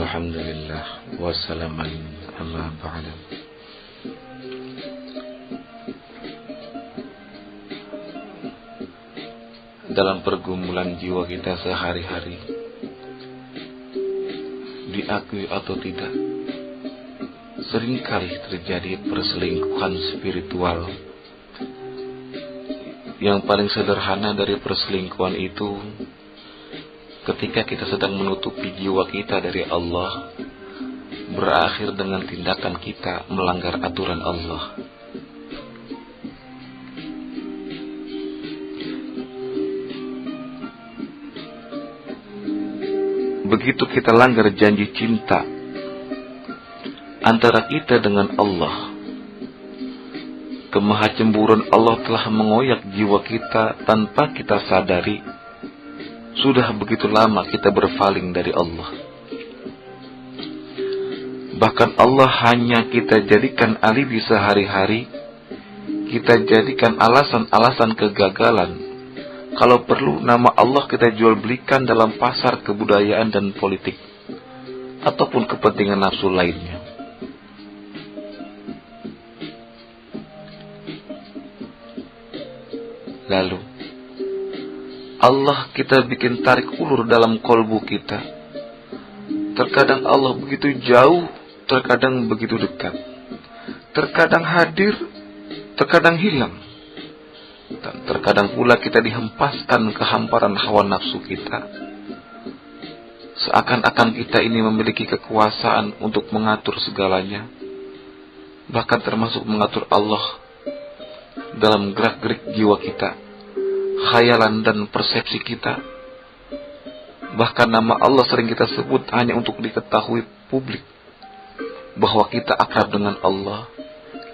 Alhamdulillah wassalaman amma ba'da. Dalam pergumulan jiwa kita sehari-hari, diakui atau tidak, seringkali terjadi perselingkuhan spiritual. Yang paling sederhana dari perselingkuhan itu, ketika kita sedang menutupi jiwa kita dari Allah, berakhir dengan tindakan kita melanggar aturan Allah. Begitu kita langgar janji cinta antara kita dengan Allah, kemahacemburuan Allah telah mengoyak jiwa kita tanpa kita sadari. Sudah begitu lama kita berpaling dari Allah. Bahkan Allah hanya kita jadikan alibi sehari-hari, kita jadikan alasan-alasan kegagalan. Kalau perlu nama Allah kita jual belikan dalam pasar kebudayaan dan politik, ataupun kepentingan nafsu lainnya. Lalu Allah kita bikin tarik ulur dalam kolbu kita. Terkadang Allah begitu jauh, terkadang begitu dekat. Terkadang hadir, terkadang hilang. Dan terkadang pula kita dihempaskan ke hamparan hawa nafsu kita. Seakan-akan kita ini memiliki kekuasaan untuk mengatur segalanya. Bahkan termasuk mengatur Allah dalam gerak-gerik jiwa kita, khayalan dan persepsi kita. Bahkan nama Allah sering kita sebut hanya untuk diketahui publik bahwa kita akrab dengan Allah,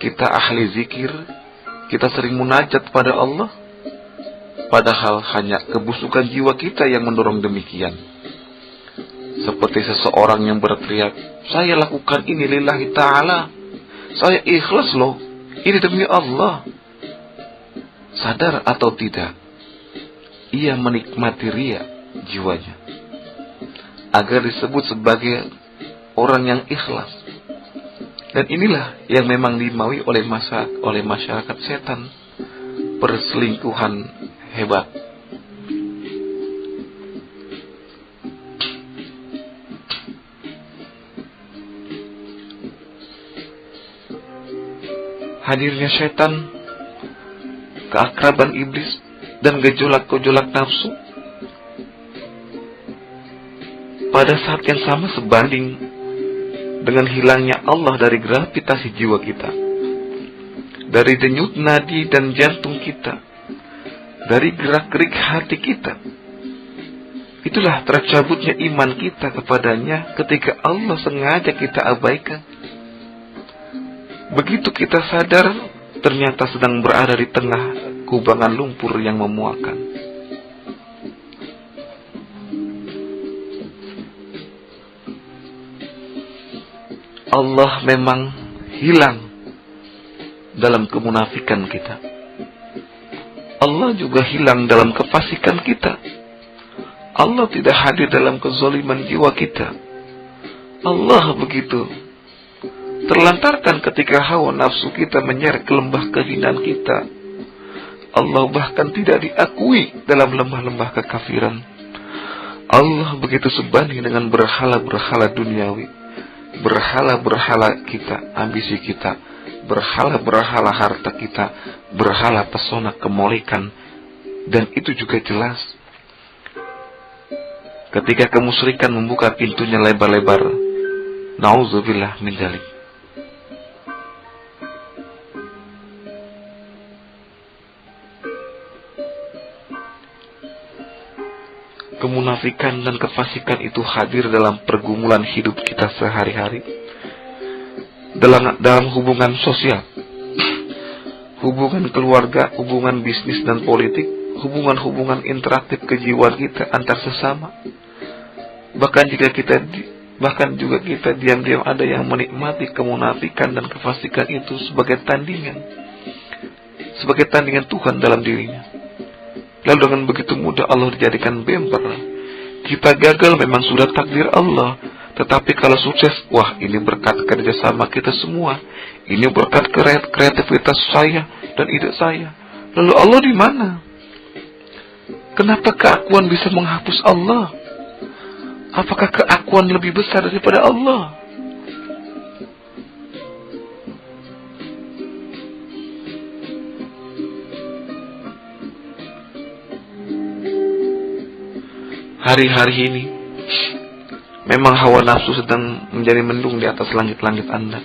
kita ahli zikir, kita sering munajat pada Allah. Padahal hanya kebusukan jiwa kita yang mendorong demikian. Seperti seseorang yang berteriak, saya lakukan ini lillahi ta'ala, saya ikhlas loh, ini demi Allah. Sadar atau tidak, ia menikmati ria jiwanya agar disebut sebagai orang yang ikhlas. Dan inilah yang memang dimaui oleh masyarakat setan, perselingkuhan hebat. Hadirnya setan, keakraban iblis, dan gejolak-gejolak nafsu pada saat yang sama sebanding dengan hilangnya Allah dari gravitasi jiwa kita, dari denyut nadi dan jantung kita, dari gerak-gerik hati kita. Itulah tercabutnya iman kita kepadanya ketika Allah sengaja kita abaikan. Begitu kita sadar, ternyata sedang berada di tengah kubangan lumpur yang memuakan. Allah memang hilang dalam kemunafikan kita. Allah juga hilang dalam kefasikan kita. Allah tidak hadir dalam kezaliman jiwa kita. Allah begitu terlantarkan ketika hawa nafsu kita menyeret ke lembah kehinaan kita. Allah bahkan tidak diakui dalam lembah-lembah kekafiran. Allah begitu sebanding dengan berhala-berhala duniawi, berhala-berhala kita, ambisi kita, berhala-berhala harta kita, berhala pesona kemolekan. Dan itu juga jelas ketika kemusyrikan membuka pintunya lebar-lebar. Nauzubillah min dzalik. Kemunafikan dan kefasikan itu hadir dalam pergumulan hidup kita sehari-hari, dalam hubungan sosial, hubungan keluarga, hubungan bisnis dan politik, hubungan-hubungan interaktif kejiwaan kita antar sesama. Bahkan juga kita diam-diam ada yang menikmati kemunafikan dan kefasikan itu sebagai tandingan Tuhan dalam dirinya. Lalu dengan begitu mudah Allah dijadikan bemper. Kita gagal memang sudah takdir Allah, Tetapi kalau sukses, wah ini berkat kerjasama kita semua, ini berkat kreativitas saya dan ide saya. Lalu Allah di mana? Kenapa keakuan bisa menghapus Allah? Apakah keakuan lebih besar daripada Allah? Hari-hari ini memang hawa nafsu sedang menjadi mendung di atas langit-langit Anda.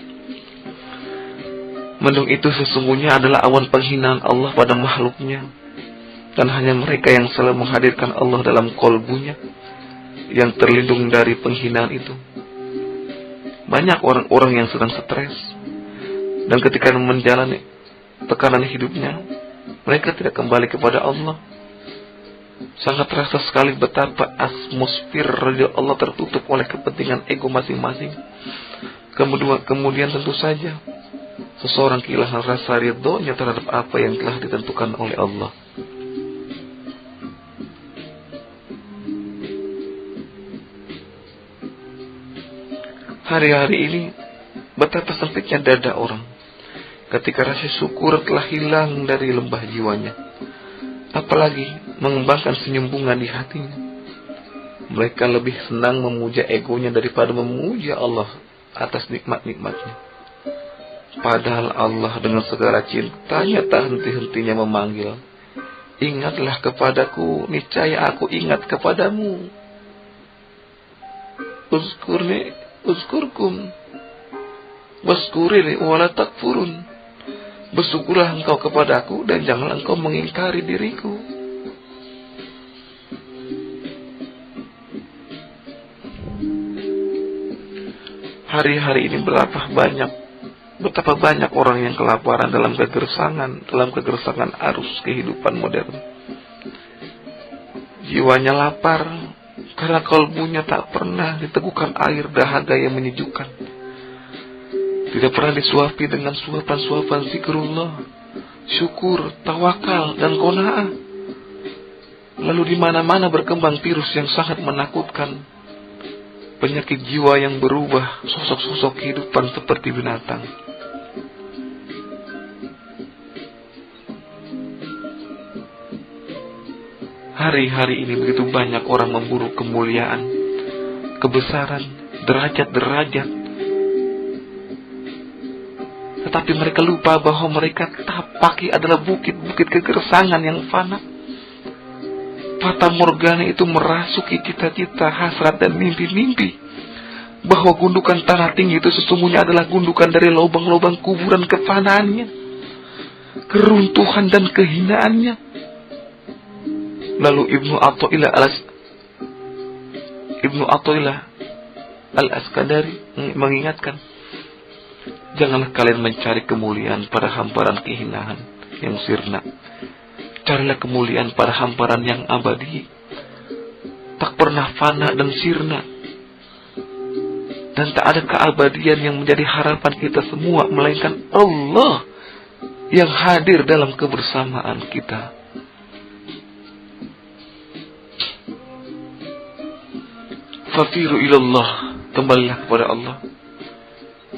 Mendung itu sesungguhnya adalah awan penghinaan Allah pada makhluknya, dan hanya mereka yang selalu menghadirkan Allah dalam kolbunya yang terlindung dari penghinaan itu. Banyak orang-orang yang sedang stres, dan ketika menjalani tekanan hidupnya, mereka tidak kembali kepada Allah. Sangat terasa sekali betapa atmosfer ridho Allah tertutup oleh kepentingan ego masing-masing. Kemudian tentu saja seseorang kehilangan rasa ridhonya terhadap apa yang telah ditentukan oleh Allah. Hari-hari ini betapa sempitnya dada orang ketika rasa syukur telah hilang dari lembah jiwanya, apalagi mengembangkan senyum bunga di hatinya. Mereka lebih senang memuja egonya daripada memuja Allah atas nikmat-nikmatnya. Padahal Allah dengan segala cintanya tak henti-hentinya memanggil, ingatlah kepadaku, niscaya aku ingat kepadamu. Uzkurkum waskurini wala takfurun. Bersyukurlah engkau kepadaku dan janganlah engkau mengingkari diriku. Hari-hari ini betapa banyak orang yang kelaparan dalam kegersangan arus kehidupan modern. Jiwanya lapar karena kalbunya tak pernah diteguhkan air dahaga yang menyejukkan. Tidak pernah disuapi dengan suapan-suapan zikrullah, syukur, tawakal, dan qanaah. Lalu di mana-mana berkembang virus yang sangat menakutkan. Penyakit jiwa yang berubah sosok-sosok kehidupan seperti binatang. Hari-hari ini begitu banyak orang memburu kemuliaan, kebesaran, derajat-derajat. Tetapi mereka lupa bahwa mereka tapaki adalah bukit-bukit kegersangan yang fana. Fata morgana itu merasuki cita-cita, hasrat, dan mimpi-mimpi. Bahwa gundukan tanah tinggi itu sesungguhnya adalah gundukan dari lubang-lubang kuburan kefanaannya, keruntuhan dan kehinaannya. Lalu Ibnu Athaillah Al-Askandari mengingatkan, janganlah kalian mencari kemuliaan pada hamparan kehinaan yang sirna. Carilah kemuliaan pada hamparan yang abadi, tak pernah fana dan sirna. Dan tak ada keabadian yang menjadi harapan kita semua, melainkan Allah yang hadir dalam kebersamaan kita. Fafiru ilallah, kembalilah kepada Allah.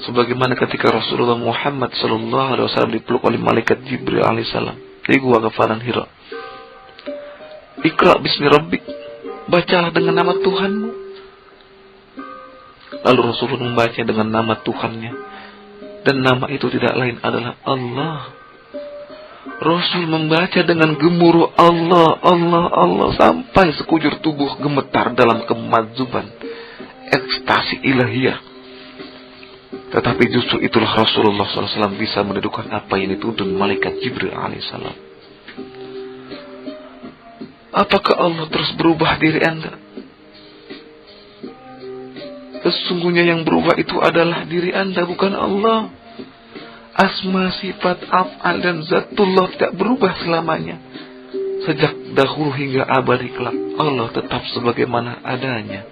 Sebagaimana ketika Rasulullah Muhammad SAW dipeluk oleh malaikat Jibril alaihissalam di gua Ghafaran Hira. Iqra bismi rabbik, bacalah dengan nama Tuhanmu. Lalu Rasulullah membaca dengan nama Tuhannya, dan nama itu tidak lain adalah Allah. Rasul membaca dengan gemuruh Allah, Allah, Allah, sampai sekujur tubuh gemetar dalam kemadzuban ekstasi ilahiyah. Tetapi justru itulah Rasulullah SAW bisa mendudukan apa yang dituntun malaikat Jibril alaihissalam. Apakah Allah terus berubah diri Anda? Sesungguhnya yang berubah itu adalah diri Anda, bukan Allah. Asma, sifat, af'al, dan zatullah tidak berubah selamanya. Sejak dahulu hingga abadi kelak, Allah tetap sebagaimana adanya.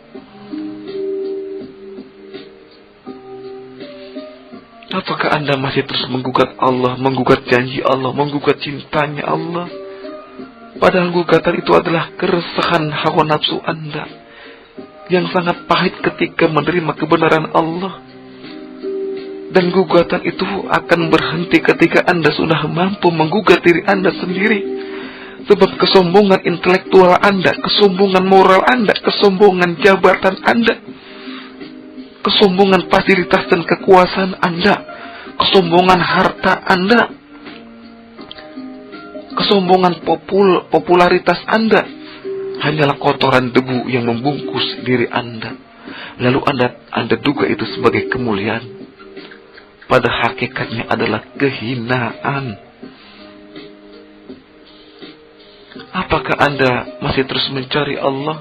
Apakah Anda masih terus menggugat Allah, menggugat janji Allah, menggugat cintanya Allah? Padahal gugatan itu adalah keresahan hawa nafsu Anda yang sangat pahit ketika menerima kebenaran Allah. Dan gugatan itu akan berhenti ketika Anda sudah mampu menggugat diri Anda sendiri. Sebab kesombongan intelektual Anda, kesombongan moral Anda, kesombongan jabatan Anda, kesombongan fasilitas dan kekuasaan Anda, kesombongan harta Anda, kesombongan popularitas Anda hanyalah kotoran debu yang membungkus diri Anda. Lalu Anda duga itu sebagai kemuliaan. Pada hakikatnya adalah kehinaan. Apakah Anda masih terus mencari Allah?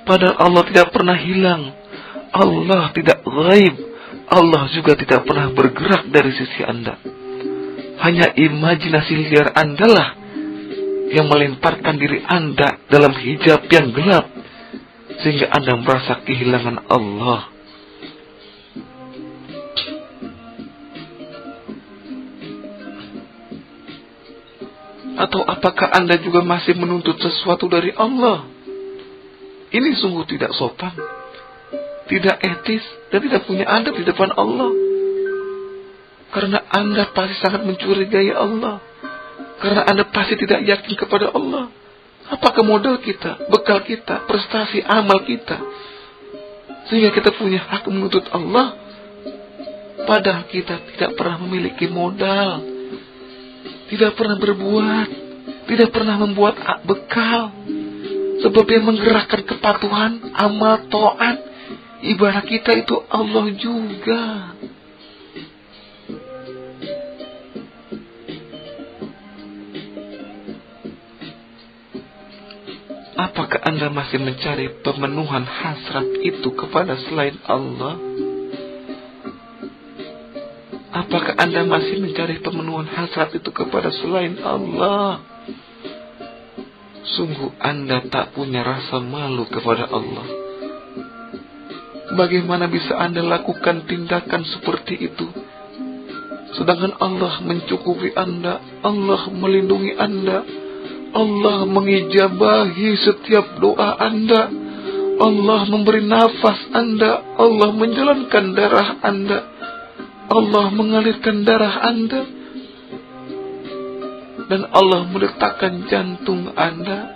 Padahal Allah tidak pernah hilang. Allah tidak ghaib. Allah juga tidak pernah bergerak dari sisi Anda. Hanya imajinasi liar Anda lah yang melemparkan diri Anda dalam hijab yang gelap, sehingga Anda merasa kehilangan Allah. Atau apakah Anda juga masih menuntut sesuatu dari Allah? Ini sungguh tidak sopan, tidak etis, dan tidak punya adab di depan Allah. Karena Anda pasti sangat mencurigai Allah. Karena Anda pasti tidak yakin kepada Allah. Apakah modal kita, bekal kita, prestasi amal kita, sehingga kita punya hak menuntut Allah? Padahal kita tidak pernah memiliki modal, tidak pernah berbuat, tidak pernah membuat bekal. Sebab yang menggerakkan kepatuhan, amal, taat, ibadah kita itu Allah juga. Apakah Anda masih mencari pemenuhan hasrat itu kepada selain Allah? Apakah Anda masih mencari pemenuhan hasrat itu kepada selain Allah? Sungguh Anda tak punya rasa malu kepada Allah. Bagaimana bisa Anda lakukan tindakan seperti itu? Sedangkan Allah mencukupi Anda, Allah melindungi Anda, Allah mengijabahi setiap doa Anda, Allah memberi nafas Anda, Allah menjalankan darah Anda, Allah mengalirkan darah Anda, dan Allah meletakkan jantung Anda.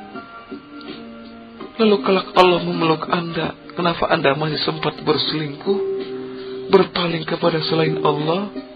Lalu kalau Allah memeluk Anda, kenapa Anda masih sempat berselingkuh, berpaling kepada selain Allah?